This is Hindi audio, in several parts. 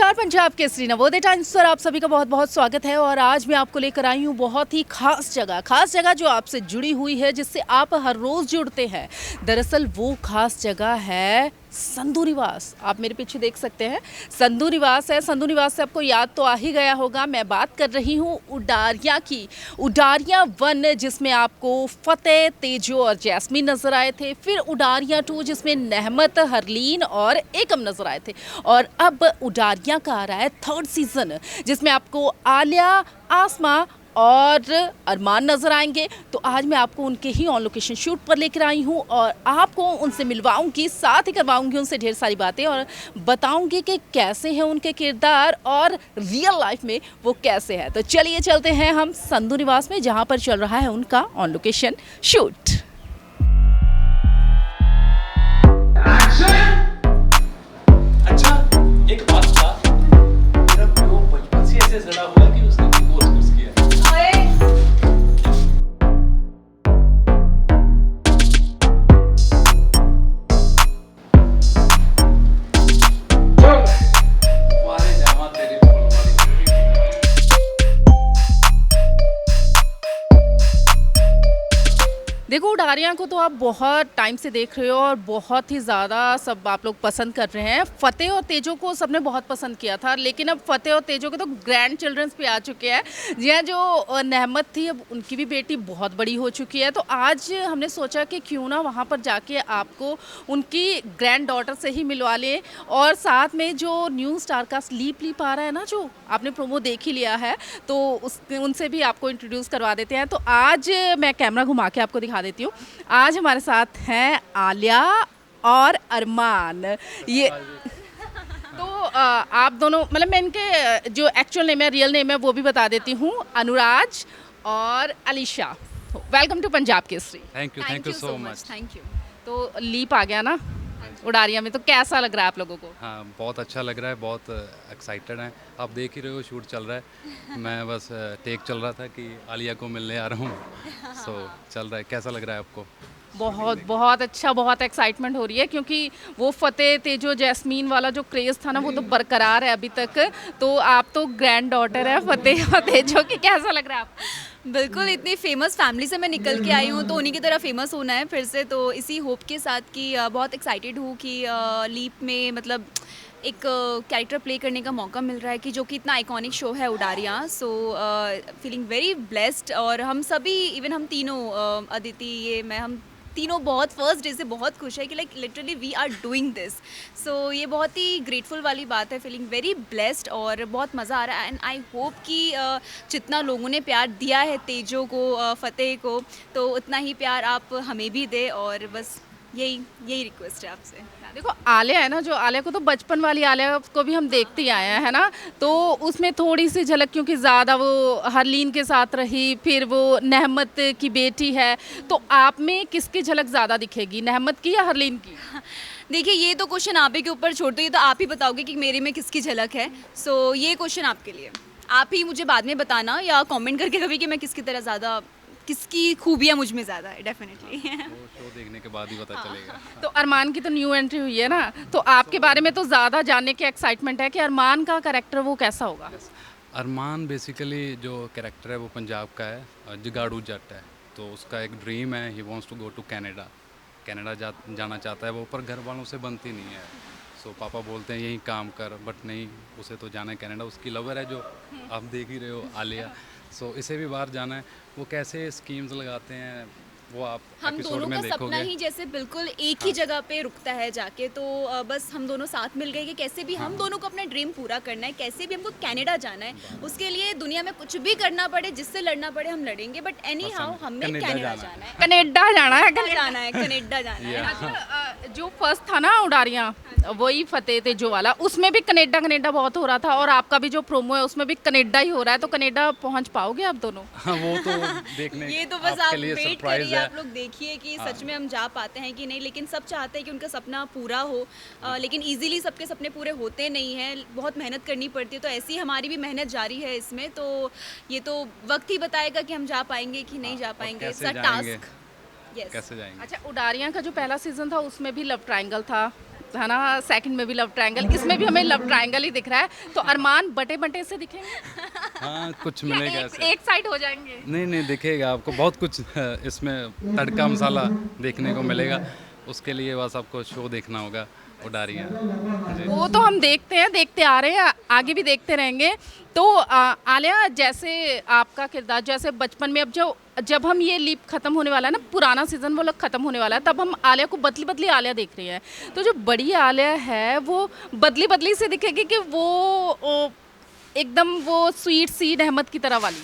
नमस्कार पंजाब केसरी नवोदय टाइम्स पर आप सभी का बहुत बहुत स्वागत है। और आज मैं आपको लेकर आई हूँ बहुत ही खास जगह जो आपसे जुड़ी हुई है, जिससे आप हर रोज़ जुड़ते हैं। दरअसल वो खास जगह है संधू निवास। आप मेरे पीछे देख सकते हैं, संधू निवास है। संधू निवास से आपको याद तो आ ही गया होगा, मैं बात कर रही हूँ उडारियाँ की, उडारियाँ 1 जिसमें आपको फतेह, तेजो और जैस्मीन नजर आए थे। फिर उडारियाँ 2 जिसमें नहमत, हरलीन और एकम नजर आए थे। और अब उडारियाँ का आ रहा है 3rd सीजन, जिसमें आपको आलिया, आसमा और अरमान नज़र आएंगे। तो आज मैं आपको उनके ही ऑन लोकेशन शूट पर लेकर आई हूँ और आपको उनसे मिलवाऊंगी, साथ ही करवाऊंगी उनसे ढेर सारी बातें और बताऊंगी कि कैसे हैं उनके किरदार और रियल लाइफ में वो कैसे है। तो चलिए चलते हैं हम संधू निवास में, जहाँ पर चल रहा है उनका ऑन लोकेशन शूट। अच्छा, एक बात बता, मेरा प्यो बचपन से ऐसे जड़ा हुआ है कि उसने कोई कोर्स किया है। वारे जामा तेरी फुलवारी। देखो, उडारियाँ को तो आप बहुत टाइम से देख रहे हो और बहुत ही ज़्यादा सब आप लोग पसंद कर रहे हैं। फतेह और तेजो को सबने बहुत पसंद किया था, लेकिन अब फतेह और तेजो के तो ग्रैंड चिल्ड्रंस पे आ चुके हैं। जी हाँ, जो नहमत थी अब उनकी भी बेटी बहुत बड़ी हो चुकी है। तो आज हमने सोचा कि क्यों ना वहाँ पर जाके आपको उनकी ग्रैंड डॉटर से ही मिलवा लें। और साथ में जो न्यू स्टार का लीप लीप आ रहा है ना, जो आपने प्रोमो देख ही लिया है, तो उनसे भी आपको इंट्रोड्यूस करवा देते हैं। तो आज मैं कैमरा घुमा के आपको दिखा देती हूँ। आज हमारे साथ हैं आलिया और अरमान। ये तो आप दोनों, मतलब मैं इनके जो एक्चुअल नेम है, रियल नेम है, वो भी बता देती हूँ। अनुराज और Alisha, welcome to Punjab Kesari. Thank you so much. Thank you. तो लीप आ गया ना उडारिया में, तो कैसा लग रहा है आप लोगों को? हाँ, बहुत अच्छा लग रहा है, बहुत एक्साइटेड हैं। आप देख ही रहे हो, शूट चल रहा है। मैं बस टेक चल रहा था कि आलिया को मिलने आ रहा हूँ। सो चल रहा है। कैसा लग रहा है आपको? बहुत बहुत अच्छा, बहुत एक्साइटमेंट हो रही है, क्योंकि वो फतेह, तेजो, जैस्मीन वाला जो क्रेज़ था ना, वो तो बरकरार है अभी तक। तो आप तो ग्रैंड डॉटर है फतेह और तेजो की, कैसा लग रहा है आपको? बिल्कुल, इतनी फेमस फैमिली से मैं निकल के आई हूँ, तो उन्हीं की तरह फेमस होना है फिर से। तो इसी होप के साथ कि बहुत एक्साइटेड हूँ कि लीप में मतलब एक कैरेक्टर प्ले करने का मौका मिल रहा है, कि जो कि इतना आइकॉनिक शो है Udaariyaan. So feeling very blessed. और हम सभी, इवन हम तीनों, अदिति, ये मैं, हम तीनों बहुत फर्स्ट डे से बहुत खुश है कि like literally we are doing this. So ये बहुत ही ग्रेटफुल वाली बात है। फीलिंग वेरी ब्लेस्ड और बहुत मज़ा आ रहा है। एंड आई होप कि जितना लोगों ने प्यार दिया है तेजो को, फतेह को, तो उतना ही प्यार आप हमें भी दे। और बस यही रिक्वेस्ट है आपसे। देखो, आलिया है ना, जो आलिया को तो बचपन वाली आलिया को भी हम देखते ही आए हैं ना, तो उसमें थोड़ी सी झलक, क्योंकि ज़्यादा वो हरलीन के साथ रही, फिर वो नहमत की बेटी है, तो आप में किसकी झलक ज़्यादा दिखेगी, नहमत की या हरलीन की? देखिए, ये तो क्वेश्चन आप ही के ऊपर छोड़ दो, ये तो आप ही बताओगे कि मेरे में किसकी झलक है। सो ये क्वेश्चन आपके लिए, आप ही मुझे बाद में बताना या कमेंट करके कभी कि मैं किसकी तरह ज़्यादा, किसकी खूबियाँ मुझ में ज़्यादा है। डेफिनेटली वो शो देखने के बाद ही पता चलेगा। तो अरमान की तो न्यू एंट्री हुई है ना, तो आपके बारे में तो ज़्यादा जानने की एक्साइटमेंट है कि अरमान का कैरेक्टर वो कैसा होगा। अरमान बेसिकली जो कैरेक्टर है वो पंजाब का है, जगाड़ू जट है। तो उसका एक ड्रीम है, he wants to go to Canada जाना चाहता है वो, पर घर वालों से बनती नहीं है। सो पापा बोलते हैं यहीं काम कर, बट नहीं, उसे तो जाना है कनाडा। उसकी लवर है जो आप देख ही रहे हो, आलिया। सो इसे भी बाहर जाना है। वो कैसे स्कीम्स लगाते हैं वो आप हम एपिसोड दोनों में का सपना देखोगे। ही जैसे बिल्कुल एक ही जगह पे रुकता है जाके। तो बस हम दोनों साथ मिल गए कि कैसे भी हम दोनों को अपना ड्रीम पूरा करना है, कैसे भी हमको कनाडा जाना है। उसके लिए दुनिया में कुछ भी करना पड़े, जिससे लड़ना पड़े, हम लड़ेंगे, बट एनी हाउ हमें कनाडा कनाडा जाना जाना है। कनेडा जाना है। कनाडा जाना है। अच्छा, जो फर्स्ट था ना उडारियाँ, वही फतेह तेजो वाला, उसमें भी कनेडा बहुत हो रहा था, और आपका भी जो प्रोमो है उसमें भी कनेडा ही हो रहा है। तो कनेडा पहुंच पाओगे आप दोनों? हाँ, वो तो देखने ये तो बस आप आपके लिए वेट सरप्राइज करिए, है। आप लोग देखिए कि सच में हम जा पाते हैं कि नहीं। लेकिन सब चाहते हैं कि उनका सपना पूरा हो, लेकिन इजीली सबके सपने पूरे होते नहीं हैं, बहुत मेहनत करनी पड़ती है। तो ऐसी हमारी भी मेहनत जारी है इसमें। तो ये तो वक्त ही बताएगा कि हम जा पाएंगे कि नहीं जा पाएंगे। कैसे इट्स अ जाएंगे? टास्क। यस। कैसे जाएंगे? अच्छा, उडारियाँ का जो पहला सीजन था उसमें भी लव ट्रायंगल था, है ना, सेकंड में भी लव ट्रायंगल, इसमें भी हमें लव ट्रायंगल ही दिख रहा है। तो अरमान बटे बटे से दिखेंगे हाँ कुछ या मिलेगा एक, ऐसे। एक साइड हो जाएंगे? नहीं नहीं, दिखेगा आपको बहुत कुछ इसमें तड़का मसाला देखने को मिलेगा। उसके लिए बस आपको शो देखना होगा उडारियाँ जी। वो तो हम देखते हैं, देखते आ रहे हैं, आगे भी देखते रहेंगे। तो आलिया, जैसे आपका किरदार, जैसे बचपन में, अब जब हम ये लीप खत्म होने वाला है ना, पुराना सीजन वो लोग खत्म होने वाला है, तब हम आलिया को बदली बदली आलिया देख रहे हैं। तो जो बड़ी आलिया है वो बदली बदली से दिखेगी कि वो एकदम वो स्वीट सी रहमत की तरह वाली?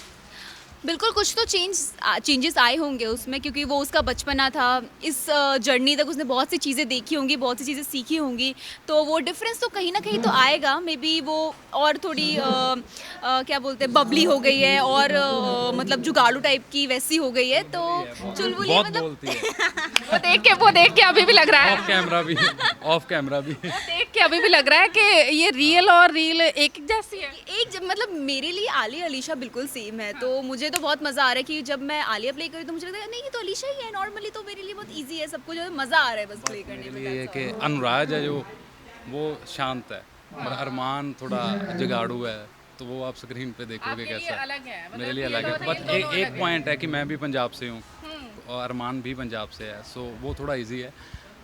बिल्कुल, कुछ तो चेंजेस आए होंगे उसमें, क्योंकि वो उसका बचपना था। इस जर्नी तक उसने बहुत सी चीज़ें देखी होंगी, बहुत सी चीज़ें सीखी होंगी, तो वो डिफरेंस तो कहीं ना कहीं तो आएगा। मे बी वो और थोड़ी क्या बोलते हैं, बबली हो गई है, और मतलब जुगाड़ू टाइप की वैसी हो गई है, तो चुलबुली बहुत मतलब बोलती है। वो देख के अभी भी लग रहा है, ऑफ कैमरा भी, ऑफ कैमरा भी। देख के अभी भी लग रहा है कि ये रियल और रील एक जैसी है। मतलब मेरे लिए आलिया अलीशा बिल्कुल सेम है, तो मुझे तो बहुत मज़ा आ रहा है कि जब मैं आलिया प्ले करी तो मुझे लगता है नहीं, ये तो अलीशा ही है नॉर्मली, तो मेरे लिए बहुत इजी है, सबको जो है मज़ा आ रहा है बस प्ले करने में। ये कि अनुराज है जो, वो शांत है और अरमान थोड़ा जुगाड़ू है, तो वो आप स्क्रीन पे देखोगे आपके लिए कैसा। अलग है, मतलब मेरे लिए real अलग है, और बस real दोनों एक अलग पॉइंट है कि मैं भी पंजाब से हूँ और अरमान भी पंजाब से है, सो वो थोड़ा इजी है,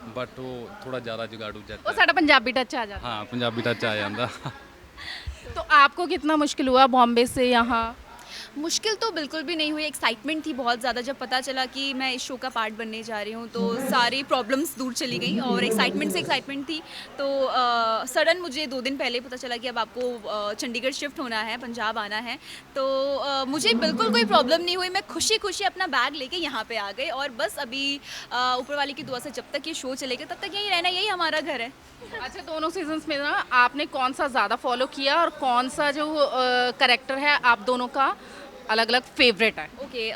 बट वो थोड़ा ज़्यादा जुगाड़ू वो जाता है। साਡਾ पंजाबी टच आ जाता हाँ पंजाबी टच आ जाता। है। तो आपको कितना मुश्किल हुआ बॉम्बे से यहाँ? मुश्किल तो बिल्कुल भी नहीं हुई, एक्साइटमेंट थी बहुत ज़्यादा। जब पता चला कि मैं इस शो का पार्ट बनने जा रही हूँ तो सारी प्रॉब्लम्स दूर चली गई, और एक्साइटमेंट से एक्साइटमेंट थी। तो सडन मुझे 2 दिन पहले पता चला कि अब आपको चंडीगढ़ शिफ्ट होना है, पंजाब आना है। तो मुझे बिल्कुल कोई प्रॉब्लम नहीं हुई, मैं खुशी खुशी अपना बैग लेके यहाँ पे आ गई, और बस अभी ऊपर वाले की दुआ से जब तक ये शो चलेगा तब तक यहीं रहना, यही हमारा घर है। अच्छा, दोनों सीजन्स में ना आपने कौन सा ज़्यादा फॉलो किया और कौन सा जो करेक्टर है आप दोनों का अलग अलग फेवरेट है? ओके,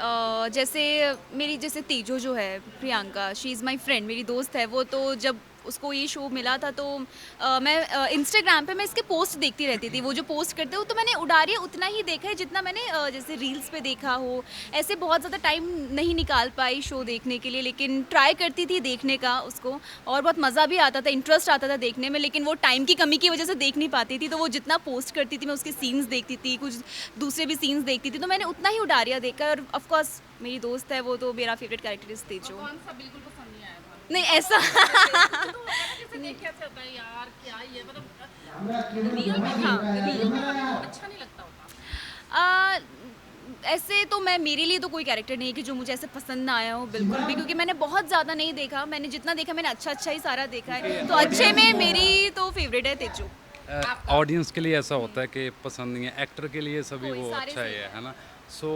जैसे तेजो जो है, Priyanka, she is my friend, मेरी दोस्त है वो। तो जब उसको ये शो मिला था तो मैं इंस्टाग्राम पे मैं इसके पोस्ट देखती रहती थी, वो जो पोस्ट करते हो, तो मैंने उडारिया उतना ही देखा है जितना मैंने जैसे रील्स पे देखा हो। ऐसे बहुत ज़्यादा टाइम नहीं निकाल पाई शो देखने के लिए, लेकिन ट्राई करती थी देखने का उसको, और बहुत मज़ा भी आता था, इंटरेस्ट आता था देखने में, लेकिन वो टाइम की कमी की वजह से देख नहीं पाती थी। तो वो जितना पोस्ट करती थी मैं उसके सीन्स देखती थी, कुछ दूसरे भी सीन्स देखती थी, तो मैंने उतना ही उडारिया देखा। और ऑफकोर्स मेरी दोस्त है वो, तो मेरा फेवरेट कैरेक्टर इस तेजो। कौन सा बिल्कुल पसंद नहीं आया था? नहीं ऐसा किसे देख के ऐसा होता है यार क्या ये, मतलब रियल में अच्छा नहीं लगता होता। ऐसे तो मेरे लिए तो कोई कैरेक्टर नहीं है कि जो मुझे ऐसे पसंद ना आया हो, बिल्कुल भी, क्योंकि मैंने बहुत ज़्यादा नहीं देखा। मैंने जितना देखा मैंने अच्छा ही सारा देखा है, तो अच्छे में मेरी तो फेवरेट है तेजो। ऑडियंस के लिए ऐसा होता है कि पसंद नहीं है, एक्टर के लिए सभी कोई वो सारे अच्छा ही सही है ना। सो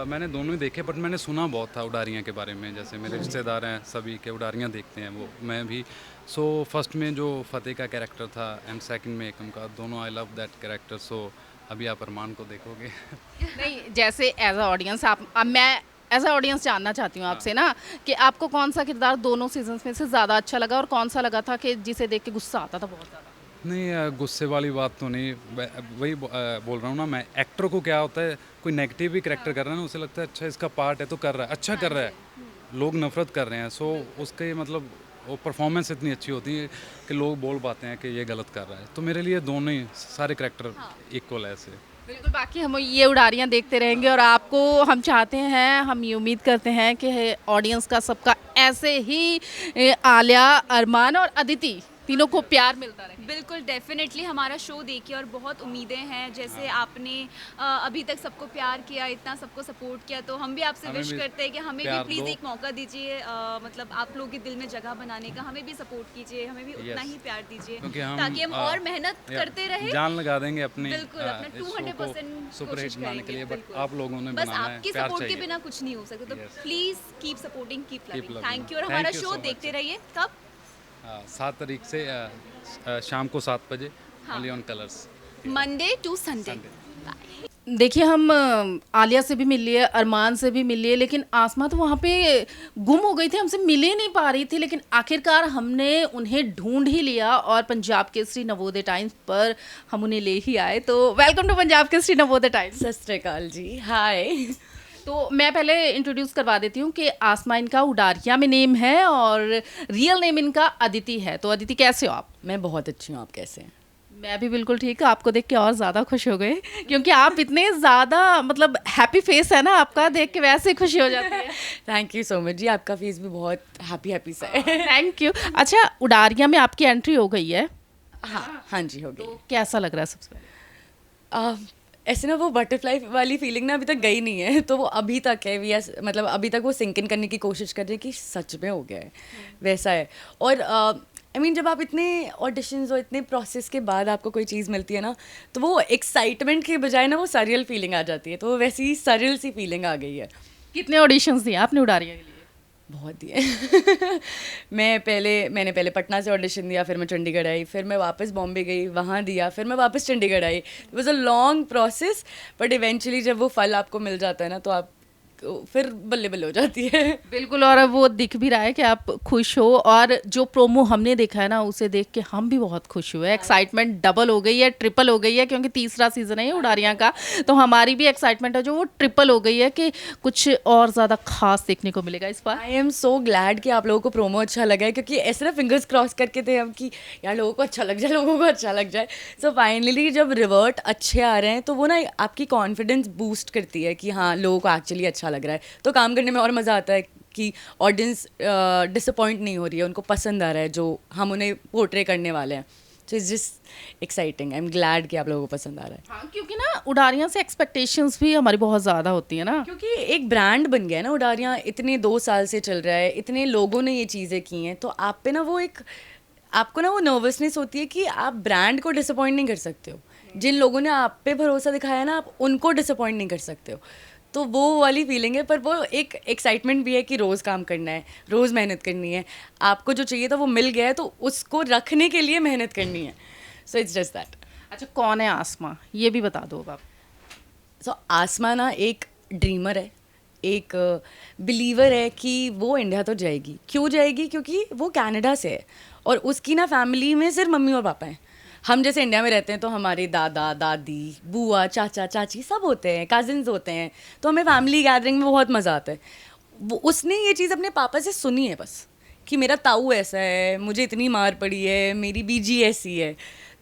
मैंने दोनों ही देखे, बट मैंने सुना बहुत था उडारियाँ के बारे में, जैसे मेरे रिश्तेदार हैं सभी के उडारियाँ देखते हैं, वो मैं भी। सो फर्स्ट में जो फतेह का कैरेक्टर था एंड सेकंड में एकम का, दोनों आई लव दैट कैरेक्टर। सो अभी आप अरमान को देखोगे। नहीं, जैसे एज अ ऑडियंस अब मैं एज अ ऑडियंस जानना चाहती हूँ आपसे ना कि आपको कौन सा किरदार दोनों सीजन्स में से ज़्यादा अच्छा लगा, और कौन सा लगा था कि जिसे देख के गुस्सा आता था बहुत ज़्यादा? नहीं गुस्से वाली बात तो नहीं, वही बोल रहा हूँ ना मैं। एक्टर को क्या होता है, कोई नेगेटिव भी करेक्टर कर रहा है ना, उसे लगता है अच्छा इसका पार्ट है तो कर रहा है, अच्छा कर रहा है, लोग नफरत कर रहे हैं। सो उसके मतलब वो परफॉर्मेंस इतनी अच्छी होती है कि लोग बोल पाते हैं कि ये गलत कर रहा है। तो मेरे लिए दोनों ही सारे करेक्टर इक्वल है ऐसे। बिल्कुल, बाकी हम ये उडारियाँ देखते रहेंगे, और आपको हम चाहते हैं, हम ये उम्मीद करते हैं कि ऑडियंस का सबका ऐसे ही आलिया, अरमान और अदिति तीनों को प्यार मिलता रहे। बिल्कुल, डेफिनेटली हमारा शो देखिए, और बहुत उम्मीदें हैं। जैसे आपने अभी तक सबको प्यार किया, इतना सबको सपोर्ट किया, तो हम भी आपसे हमें विश भी करते हैं कि हमें भी प्यार प्लीज़ दो। एक मौका दीजिए, मतलब आप लोगों के दिल में जगह बनाने का। हमें भी सपोर्ट कीजिए, हमें भी उतना Yes. ही प्यार दीजिए, क्योंकि हम ताकि हम और मेहनत करते रहे। जान लगा देंगे अपनी बिल्कुल, अपना 200% सुपर हिट कोशिश बनाने करेंगे, के लिए, बट बिल्कुल। आप लोगों ने बस बनाना है, आपके प्यार सपोर्ट के चाहिए। बिना कुछ नहीं हो सकता, तो Yes. Please keep supporting, keep Keep loving. loving. Thank you, और Thank हमारा you शो so much. देखते रहिए। कब? 7 तारीख से शाम को 7 बजे, हाँ। Only on Colors. Monday to Sunday. देखिए, हम आलिया से भी मिल लिए, अरमान से भी मिल लिए, लेकिन आसमा तो वहाँ पे गुम हो गई थी, हमसे मिल ही नहीं पा रही थी। लेकिन आखिरकार हमने उन्हें ढूंढ ही लिया, और पंजाब केसरी नवोदय टाइम्स पर हम उन्हें ले ही आए। तो welcome to Punjab Kesari Navodaya times. Sat Shri अकाल जी, हाय। तो मैं पहले इंट्रोड्यूस करवा देती हूँ कि आसमा इनका उडारिया में नेम है और रियल नेम इनका अदिति है। तो अदिति कैसे हो आप? मैं बहुत अच्छी हूँ, आप कैसे हैं? मैं भी बिल्कुल ठीक हूँ। आपको देख के और ज़्यादा खुश हो गए क्योंकि आप इतने ज़्यादा मतलब हैप्पी फेस है ना आपका, देख के वैसे ही खुशी हो जाती है। थैंक यू सो मच जी, आपका फेस भी बहुत हैप्पी सा है। Thank you. अच्छा, उडारिया में आपकी एंट्री हो गई है, हाँ जी, हो गई। तो कैसा लग रहा है सबसे पहले? ऐसे ना वो बटरफ्लाई वाली फीलिंग ना अभी तक गई नहीं है, तो वो अभी तक है। मतलब अभी तक वो सिंक इन करने की कोशिश कर रही है कि सच में हो गया है, वैसा है। और I mean, जब आप इतने ऑडिशंस और इतने प्रोसेस के बाद आपको कोई चीज़ मिलती है ना, तो वो एक्साइटमेंट के बजाय ना वो सरियल फीलिंग आ जाती है। तो वो वैसी ही सरियल सी फीलिंग आ गई है। कितने ऑडिशंस दिए आपने उडारिया के लिए? बहुत दिए। मैंने पहले पटना से ऑडिशन दिया, फिर मैं चंडीगढ़ आई, फिर मैं वापस बॉम्बे गई, वहाँ दिया, फिर मैं वापस चंडीगढ़ आई। It was a long process, but eventually जब वो फल आपको मिल जाता है ना, तो आप फिर बल्ले बल्ले हो जाती है। बिल्कुल, और अब वो दिख भी रहा है कि आप खुश हो। और जो प्रोमो हमने देखा है ना, उसे देख के हम भी बहुत खुश हुए। एक्साइटमेंट डबल हो गई है, ट्रिपल हो गई है, क्योंकि तीसरा सीजन है ये उडारिया का। तो हमारी भी एक्साइटमेंट है जो वो ट्रिपल हो गई है कि कुछ और ज़्यादा खास देखने को मिलेगा इस बार। आई एम सो ग्लैड कि आप लोगों को प्रोमो अच्छा लगा है, क्योंकि ऐसे ना फिंगर्स क्रॉस करके थे हम कि यार लोगों को अच्छा लग जाए, लोगों को अच्छा लग जाए। सो फाइनली जब रिवर्ट अच्छे आ रहे हैं, तो वो ना आपकी कॉन्फिडेंस बूस्ट करती है कि हाँ लोगों को एक्चुअली अच्छा लग रहा है, तो काम करने में और मज़ा आता है कि ऑडियंस डिसअपॉइंट नहीं हो रही है, उनको पसंद आ रहा है जो हम उन्हें पोर्ट्रे करने वाले हैं। So it's just exciting. I am glad कि आप लोगों को पसंद आ रहा है। हाँ, क्योंकि ना उडारिया से एक्सपेक्टेशंस भी हमारी बहुत ज़्यादा होती है ना, क्योंकि एक ब्रांड बन गया है ना उडारिया, इतने 2 साल से चल रहा है, इतने लोगों ने ये चीज़ें की हैं, तो आप पे ना वो एक आपको ना वो नर्वसनेस होती है कि आप ब्रांड को डिसअपॉइंट नहीं कर सकते हो। जिन लोगों ने आप पे भरोसा दिखाया ना, आप उनको डिसअपॉइंट नहीं कर सकते हो। तो वो वाली फीलिंग है, पर वो एक एक्साइटमेंट भी है कि रोज़ काम करना है, रोज़ मेहनत करनी है। आपको जो चाहिए था वो मिल गया है, तो उसको रखने के लिए मेहनत करनी है। So it's just that. अच्छा, कौन है आसमा, ये भी बता दो अब आप। सो आसमा ना एक ड्रीमर है, एक बिलीवर है कि वो इंडिया तो जाएगी। क्यों जाएगी? क्योंकि वो कनाडा से है और उसकी ना फैमिली में सिर्फ मम्मी और पापा हैं। हम जैसे इंडिया में रहते हैं तो हमारे दादा दादी, बुआ, चाचा चाची सब होते हैं, कजिन्स होते हैं, तो हमें फैमिली गैदरिंग में बहुत मज़ा आता है। वो उसने ये चीज़ अपने पापा से सुनी है बस, कि मेरा ताऊ ऐसा है, मुझे इतनी मार पड़ी है, मेरी बीजी ऐसी है।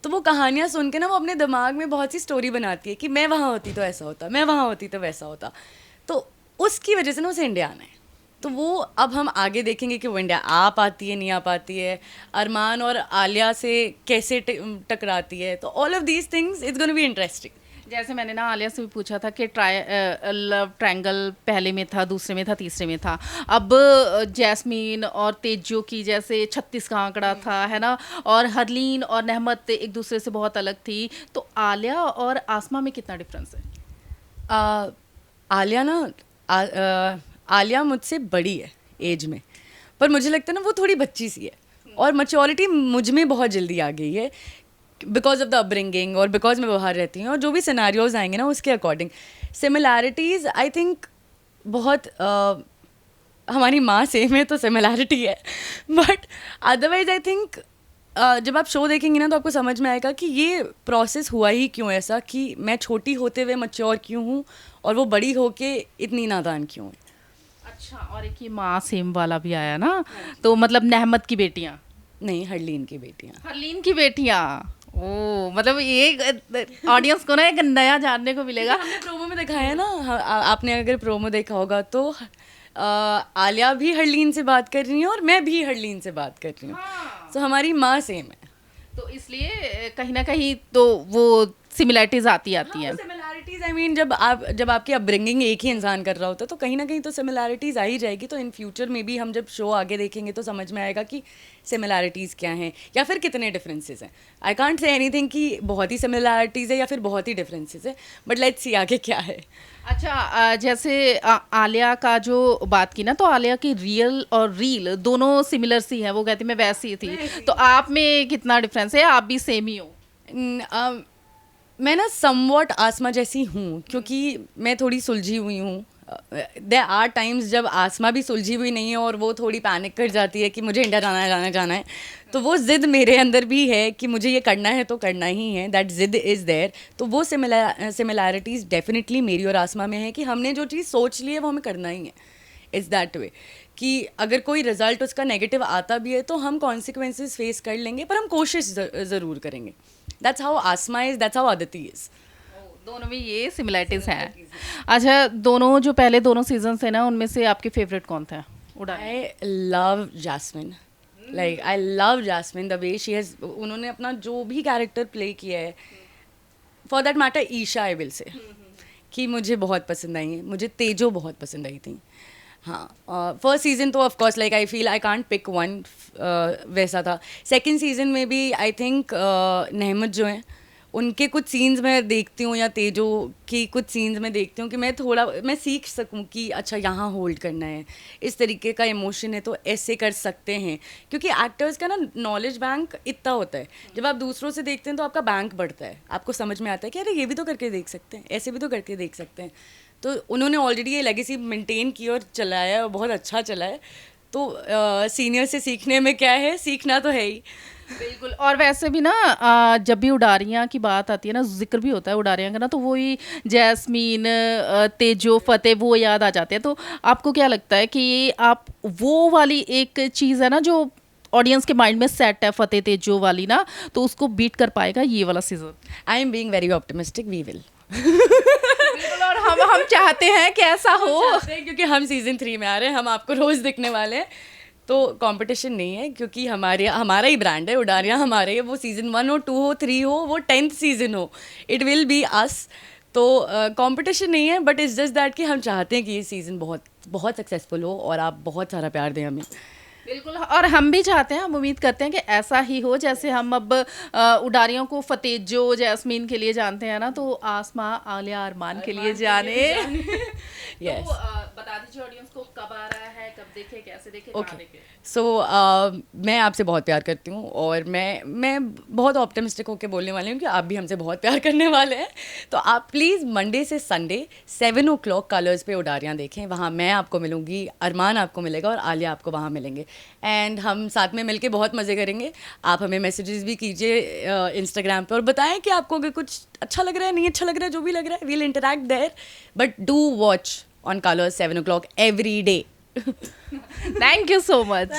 तो वो कहानियाँ सुन के ना वो अपने दिमाग में बहुत सी स्टोरी बनाती है कि मैं वहाँ होती तो ऐसा होता, मैं वहाँ होती तो वैसा होता। तो उसकी वजह से ना उसे इंडिया आना है। तो वो अब हम आगे देखेंगे कि वो इंडिया आ पाती है, नहीं आ पाती है, अरमान और आलिया से कैसे टकराती है। तो all of these things it's gonna be interesting. जैसे मैंने ना आलिया से भी पूछा था कि लव ट्रायंगल पहले में था, दूसरे में था, तीसरे में था। अब जैस्मीन और तेजो की जैसे 36 का आंकड़ा था, है ना, और हरलीन और नहमत एक दूसरे से बहुत अलग थी। तो आलिया और आसमा में कितना डिफरेंस है? आलिया ना आलिया मुझसे बड़ी है एज में, पर मुझे लगता है ना वो थोड़ी बच्ची सी है, और मैच्योरिटी मुझ में बहुत जल्दी आ गई है बिकॉज ऑफ द अपब्रिंगिंग और बिकॉज मैं बाहर रहती हूँ, और जो भी सिनारियोज आएंगे ना उसके अकॉर्डिंग। सिमिलैरिटीज़ आई थिंक बहुत हमारी माँ सेम है तो सिमिलैरिटी है, बट अदरवाइज आई थिंक जब आप शो देखेंगे ना तो आपको समझ में आएगा कि ये प्रोसेस हुआ ही क्यों ऐसा, कि मैं छोटी होते हुए मैच्योर क्यों हूँ और वो बड़ी होके इतनी नादान क्यों है। अच्छा, और एक ये माँ सेम वाला भी आया ना, तो मतलब नहमत की बेटियाँ नहीं, हरलीन की बेटियाँ। हरलीन की बेटियाँ। ओ, मतलब ये ऑडियंस को ना एक नया जानने को मिलेगा। हमने प्रोमो में दिखाया है ना, आपने अगर प्रोमो देखा होगा तो आलिया भी हरलीन से बात कर रही है और मैं भी हरलीन से बात कर रही हूँ। तो हमारी माँ सेम है, तो इसलिए कहीं ना कहीं तो वो सिमिलैरिटीज आती हैं। सिमिलैरिटीज आई मीन जब आपकी अपब्रिंगिंग एक ही इंसान कर रहा होता है तो कहीं ना कहीं तो सिमिलैरिटीज आ ही जाएगी। तो इन फ्यूचर में भी हम जब शो आगे देखेंगे तो समझ में आएगा कि सिमिलैरिटीज़ क्या हैं या फिर कितने डिफरेंसेस हैं। आई कांट से एनीथिंग कि बहुत ही सिमिलैरिटीज़ है या फिर बहुत ही डिफरेंसेस है, बट लेट्स सी आगे क्या है। अच्छा, जैसे आलिया का जो बात की ना, तो आलिया की रियल और रील दोनों सिमिलर सी है, वो कहती मैं वैसी थी। तो आप में कितना डिफरेंस है? आप भी सेम ही हो? मैं ना समवॉट आसमा जैसी हूँ, क्योंकि मैं थोड़ी सुलझी हुई हूँ, देयर आर टाइम्स जब आसमा भी सुलझी हुई नहीं है और वो थोड़ी पैनिक कर जाती है कि मुझे इंडिया जाना है, तो वो ज़िद मेरे अंदर भी है कि मुझे ये करना है तो करना ही है, दैट ज़िद इज़ देयर. तो वो सिमिलैरिटीज़ डेफिनेटली मेरी और आसमा में है कि हमने जो चीज़ सोच ली है वो हमें करना ही है. इट्स दैट वे कि अगर कोई रिजल्ट उसका नेगेटिव आता भी है तो हम कॉन्सिक्वेंसेस फेस कर लेंगे, पर हम कोशिश ज़रूर करेंगे. That's how Asma is, that's how Aditi is. दोनों में ये सिमिलैरिटीज हैं. अच्छा, दोनों जो पहले दोनों सीजन है ना, उनमें से आपके फेवरेट कौन थे? I love Jasmine. Like I love Jasmine the way she has. उन्होंने अपना जो भी कैरेक्टर प्ले किया है, for that matter Isha I will say, कि मुझे बहुत पसंद आई है. मुझे तेजो बहुत पसंद आई थी. हाँ, फर्स्ट सीजन तो of course like I feel I can't pick one, वैसा था. सेकंड सीजन में भी आई थिंक नहमत जो हैं उनके कुछ सीन्स मैं देखती हूँ या तेजो की कुछ सीन्स में देखती हूँ कि मैं सीख सकूँ कि अच्छा यहाँ होल्ड करना है, इस तरीके का इमोशन है तो ऐसे कर सकते हैं. क्योंकि एक्टर्स का ना नॉलेज बैंक इतना होता है, जब आप दूसरों से देखते हैं तो आपका बैंक बढ़ता है, आपको समझ में आता है कि अरे ये भी तो करके देख सकते हैं, ऐसे भी तो करके देख सकते हैं. तो उन्होंने ऑलरेडी ये लेगेसी मेंटेन की और चलाया है और बहुत अच्छा चला है. तो सीनियर से सीखने में क्या है, सीखना तो है ही. बिल्कुल. और वैसे भी ना जब भी उडारियाँ की बात आती है ना, जिक्र भी होता है उडारियाँ का ना, तो वही जैस्मीन, तेजो, फतेह वो याद आ जाते हैं. तो आपको क्या लगता है कि आप वो वाली एक चीज़ है ना जो ऑडियंस के माइंड में सेट है, फतेह तेजो वाली ना, तो उसको बीट कर पाएगा ये वाला season? I am being very optimistic, we will. बिल्कुल. और हम चाहते हैं कि ऐसा हो, क्योंकि हम सीजन 3 में आ रहे हैं, हम आपको रोज़ दिखने वाले हैं. तो कंपटीशन नहीं है, क्योंकि हमारा ही ब्रांड है, उडारियाँ हमारे है. वो सीज़न 1 हो, 2 हो, 3 हो, वो 10th सीज़न हो, इट विल बी अस. तो कंपटीशन नहीं है, बट इट्स जस्ट दैट कि हम चाहते हैं कि ये सीज़न बहुत बहुत सक्सेसफुल हो और आप बहुत सारा प्यार दें हमें. बिल्कुल. और हम भी चाहते हैं, हम उम्मीद करते हैं कि ऐसा ही हो जैसे हम अब उडारियों को फतेजो, जैस्मीन के लिए जानते हैं ना, तो आसमा, आलिया, अरमान के लिए जाने. Yes. तो बता दीजिए ऑडियंस को कब आ रहा है, कब देखे, कैसे देखे, कहाँ देखे? सो मैं आपसे बहुत प्यार करती हूँ और मैं बहुत ऑप्टिमिस्टिक होकर बोलने वाली हूँ कि आप भी हमसे बहुत प्यार करने वाले हैं. तो आप प्लीज़ मंडे से संडे 7 o'clock कलर्स पे उडारियाँ देखें. वहाँ मैं आपको मिलूँगी, अरमान आपको मिलेगा और आलिया आपको वहाँ मिलेंगे. एंड हम साथ में मिलके बहुत मज़े करेंगे. आप हमें मैसेजेस भी कीजिए इंस्टाग्राम पे और बताएं कि आपको अगर कुछ अच्छा लग रहा है, नहीं अच्छा लग रहा है, जो भी लग रहा है, we'll interact there. But do watch on Colors 7 o'clock every day. Thank you so much.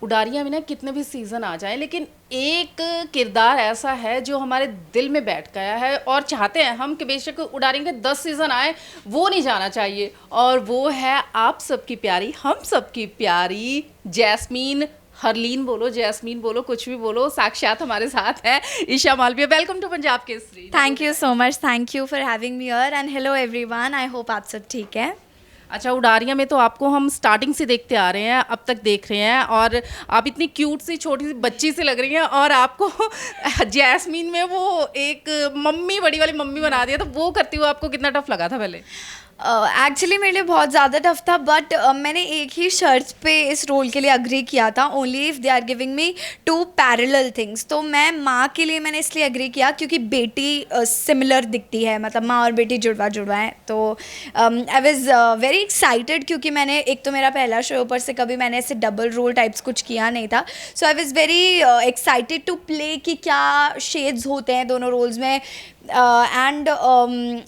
Udaariyaan में ना कितने भी सीज़न आ जाए, लेकिन एक किरदार ऐसा है जो हमारे दिल में बैठ गया है और चाहते हैं हम कि बेशक उडारियों के 10 सीज़न आए, वो नहीं जाना चाहिए. और वो है आप सबकी प्यारी, हम सबकी प्यारी जैस्मीन. हरलीन बोलो, जैस्मीन बोलो, कुछ भी बोलो, साक्षात हमारे साथ है Isha Malviya. Welcome to Punjab Kesari. Thank you so much, thank you for having me here and hello everyone. I hope आप सब ठीक है. अच्छा, उडारियाँ में तो आपको हम स्टार्टिंग से देखते आ रहे हैं, अब तक देख रहे हैं, और आप इतनी क्यूट सी छोटी सी बच्ची से लग रही हैं, और आपको जैस्मीन में वो एक मम्मी, बड़ी वाली मम्मी बना दिया. तो वो करते हुए आपको कितना टफ लगा था पहले? एक्चुअली मेरे लिए बहुत ज़्यादा टफ था, बट मैंने एक ही शर्त पे इस रोल के लिए अग्री किया था, only if they are giving me 2 parallel things. तो मैं माँ के लिए मैंने इसलिए अग्री किया क्योंकि बेटी सिमिलर दिखती है, मतलब माँ और बेटी जुड़वा है. तो आई वॉज वेरी एक्साइटेड क्योंकि मैंने, एक तो मेरा पहला शो, ऊपर से कभी मैंने ऐसे डबल रोल टाइप्स कुछ किया नहीं था. So I was very excited to play कि क्या शेड्स होते हैं दोनों रोल्स में. एंड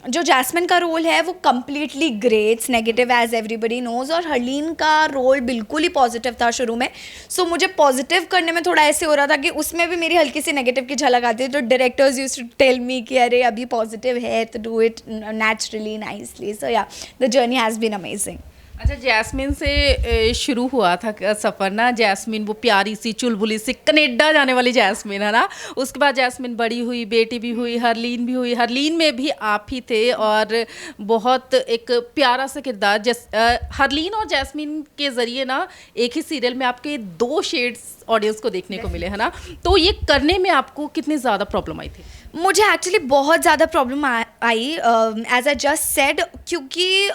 जो जैस्मिन का रोल है वो completely grey, it's negative as everybody knows. और हरलीन का रोल बिल्कुल ही पॉजिटिव था शुरू में. सो मुझे पॉजिटिव करने में थोड़ा ऐसे हो रहा था कि उसमें भी मेरी हल्की सी नेगेटिव की झलक आती है. तो directors used to tell me कि अरे अभी पॉजिटिव है तो do it naturally, nicely. So yeah, the journey has been amazing. अच्छा, जैस्मिन से शुरू हुआ था सफ़र ना. जैस्मिन वो प्यारी सी चुलबुली सी कनेडा जाने वाली जैस्मिन है ना. उसके बाद जैस्मिन बड़ी हुई, बेटी भी हुई, हरलीन भी हुई. हरलीन में भी आप ही थे और बहुत एक प्यारा सा किरदार. हरलीन और जैस्मिन के ज़रिए ना एक ही सीरियल में आपके 2 शेड्स ऑडियंस को देखने को मिले, है ना. तो ये करने में आपको कितनी ज़्यादा प्रॉब्लम आई थी? मुझे एक्चुअली बहुत ज़्यादा प्रॉब्लम आई एज आई जस्ट सेड, क्योंकि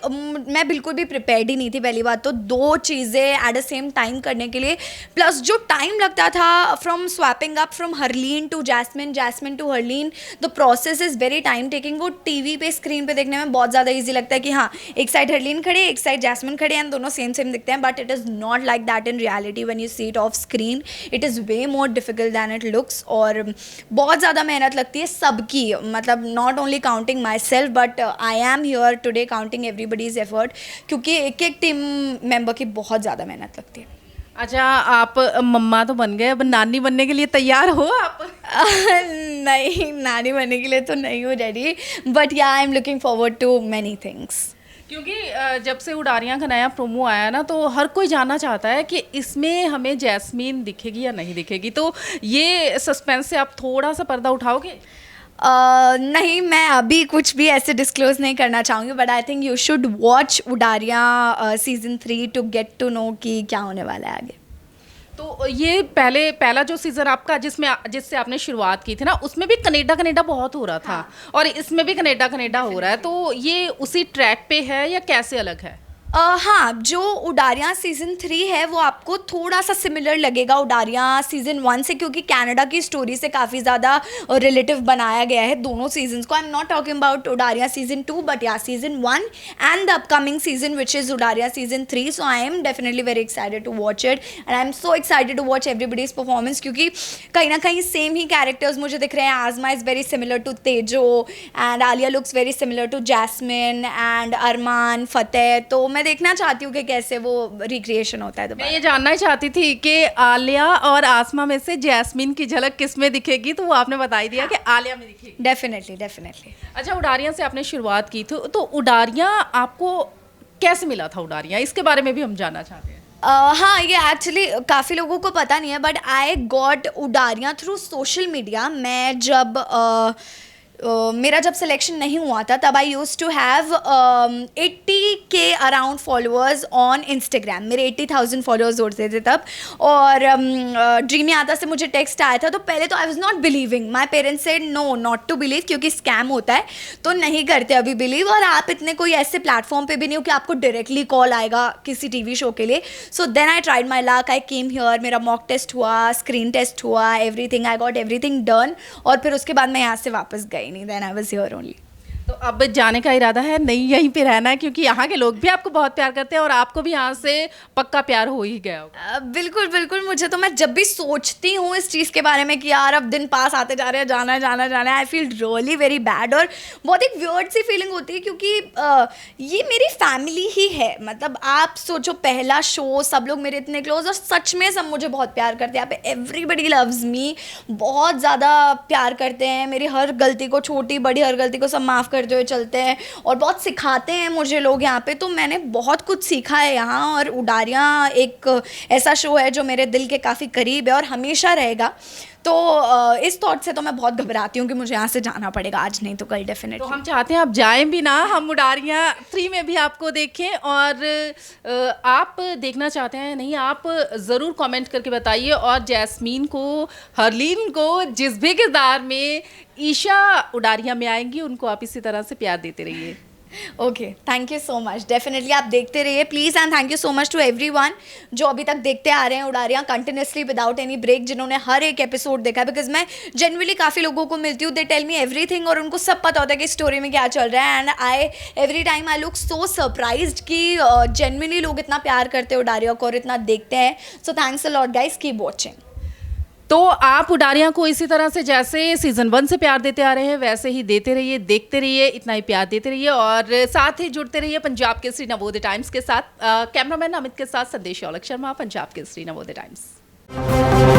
मैं बिल्कुल भी प्रिपेयर्ड ही नहीं थी। पहली बात तो 2 चीज़ें एट द सेम टाइम करने के लिए, प्लस जो टाइम लगता था from swapping up from Harleen to Jasmine, Jasmine to Harleen, the process is very time taking. वो टीवी पे स्क्रीन पे देखने में बहुत ज़्यादा ईजी लगता है कि हाँ एक साइड हरलीन खड़े एक साइड जैस्मिन खड़े एंड दोनों सेम सेम दिखते हैं, but it is not like that in reality when you see it off screen. It is way more difficult than it looks, और बहुत ज़्यादा मेहनत लगती है सबकी, मतलब not only counting myself but I am here today counting everybody's effort, क्योंकि एक एक टीम मेंबर की बहुत ज़्यादा मेहनत लगती है। अच्छा, आप मम्मा तो बन गए, अब नानी बनने के लिए तैयार हो आप? नहीं, नानी बनने के लिए तो नहीं हूँ ready, but yeah I am looking forward to many things. क्योंकि जब से उडारियाँ का नया प्रोमो आया ना, तो हर कोई जानना चाहता है कि इसमें हमें जैस्मीन दिखेगी या नहीं दिखेगी, तो ये सस्पेंस से आप थोड़ा सा पर्दा उठाओगे? नहीं, मैं अभी कुछ भी ऐसे डिस्क्लोज नहीं करना चाहूँगी, but I think you should watch Udaariyaan season 3 to get to know कि क्या होने वाला है आगे। तो ये पहला जो सीजन आपका जिससे आपने शुरुआत की थी ना, उसमें भी कनेडा बहुत हो रहा था। हाँ। और इसमें भी कनेडा हो रहा है, तो ये उसी ट्रैक पे है या कैसे अलग है? हाँ, जो उडारियाँ सीज़न 3 है वो आपको थोड़ा सा सिमिलर लगेगा उडारियाँ सीज़न 1 से, क्योंकि कनाडा की स्टोरी से काफ़ी ज़्यादा रिलेटिव बनाया गया है दोनों सीजन्स को। I am not talking about Udaariyaan season 2 but या season 1 and the upcoming season which is Udaariyaan season 3। So I am definitely very excited to watch it and I am so excited to watch everybody's performance, क्योंकि कहीं ना कहीं सेम ही कैरेक्टर्स मुझे दिख रहे हैं। Aasma is very similar to Tejo and Alia looks very similar to Jasmine and Armaan Fateh. तो मैं देखना चाहती हूँ कि कैसे वो रिक्रिएशन होता है। मैं ये जानना ही चाहती थी कि आलिया और आसमा में से जैस्मिन की झलक किस में दिखेगी, तो वो आपने बता ही दिया कि आलिया में दिखेगी। डेफिनेटली। अच्छा, उडारियाँ से आपने शुरुआत की थी, तो उडारियाँ आपको कैसे मिला था? उडारियाँ, इसके बारे में भी हम जानना चाहते हैं। हाँ, ये एक्चुअली काफ़ी लोगों को पता नहीं है, but I got Udaariyaan through social media. मैं जब मेरा जब सिलेक्शन नहीं हुआ था तब I used to have 80K around followers on Instagram. मेरे 80,000 फॉलोअर्स होते थे तब, और ड्रीमी आता से मुझे टेक्स्ट आया था। तो पहले तो I was not believing, my parents said no not to believe, क्योंकि स्कैम होता है तो नहीं करते अभी बिलीव, और आप इतने कोई ऐसे प्लेटफॉर्म पे भी नहीं हो कि आपको डायरेक्टली कॉल आएगा किसी टीवी शो के लिए। So then I tried my luck, I came here, मेरा मॉक टेस्ट हुआ, स्क्रीन टेस्ट हुआ, everything, I got everything done, और फिर उसके बाद मैं यहाँ से वापस गई नहीं। Then I was here only. तो अब जाने का इरादा है? नहीं, यहीं पे रहना है, क्योंकि यहाँ के लोग भी आपको बहुत प्यार करते हैं और आपको भी यहाँ से पक्का प्यार हो ही गया होगा। बिल्कुल। मुझे तो, मैं जब भी सोचती हूँ इस चीज़ के बारे में कि यार अब दिन पास आते जा रहे हैं, जाना है, I feel really very bad, और बहुत एक वियर्ड सी फीलिंग होती है, क्योंकि ये मेरी फैमिली ही है। मतलब आप सोचो, पहला शो, सब लोग मेरे इतने क्लोज, और सच में सब मुझे बहुत प्यार करते हैं। यहाँ पे एवरीबडी लव्स मी, बहुत ज़्यादा प्यार करते हैं। मेरी हर गलती को, छोटी बड़ी हर गलती को सब माफ़ करते हुए चलते हैं, और बहुत सिखाते हैं मुझे लोग यहाँ पे। तो मैंने बहुत कुछ सीखा है यहाँ, और उडारियाँ एक ऐसा शो है जो मेरे दिल के काफ़ी करीब है और हमेशा रहेगा। तो इस थॉट से तो मैं बहुत घबराती हूँ कि मुझे यहाँ से जाना पड़ेगा, आज नहीं तो कल डेफिनेटली। तो हम चाहते हैं आप जाएं भी ना, हम उडारियाँ 3 में भी आपको देखें, और आप देखना चाहते हैं नहीं, आप ज़रूर कमेंट करके बताइए। और जैस्मीन को, हरलीन को, जिस भी किरदार में ईशा उडारियाँ में आएंगी, उनको आप इसी तरह से प्यार देते रहिए। Okay, thank you so much. Definitely आप देखते रहिए please, and thank you so much to everyone जो अभी तक देखते आ रहे हैं Udaariyaan continuously without any break, जिन्होंने हर एक एपिसोड देखा है। बिकॉज मैं जनरली काफ़ी लोगों को मिलती हूँ, दे टेल मी एवरीथिंग, और उनको सब पता होता है कि स्टोरी में क्या चल रहा है, and I every time I look so surprised कि जेन्युइनली लोग इतना प्यार करते हैं उडारियाँ को और इतना देखते हैं। So thanks a lot guys, keep watching. तो आप उडारियाँ को इसी तरह से जैसे सीजन 1 से प्यार देते आ रहे हैं, वैसे ही देते रहिए, देखते रहिए, इतना ही प्यार देते रहिए, और साथ ही जुड़ते रहिए पंजाब केसरी नवोदय टाइम्स के साथ। कैमरामैन अमित के साथ संदेश औलख शर्मा, पंजाब केसरी नवोदय टाइम्स।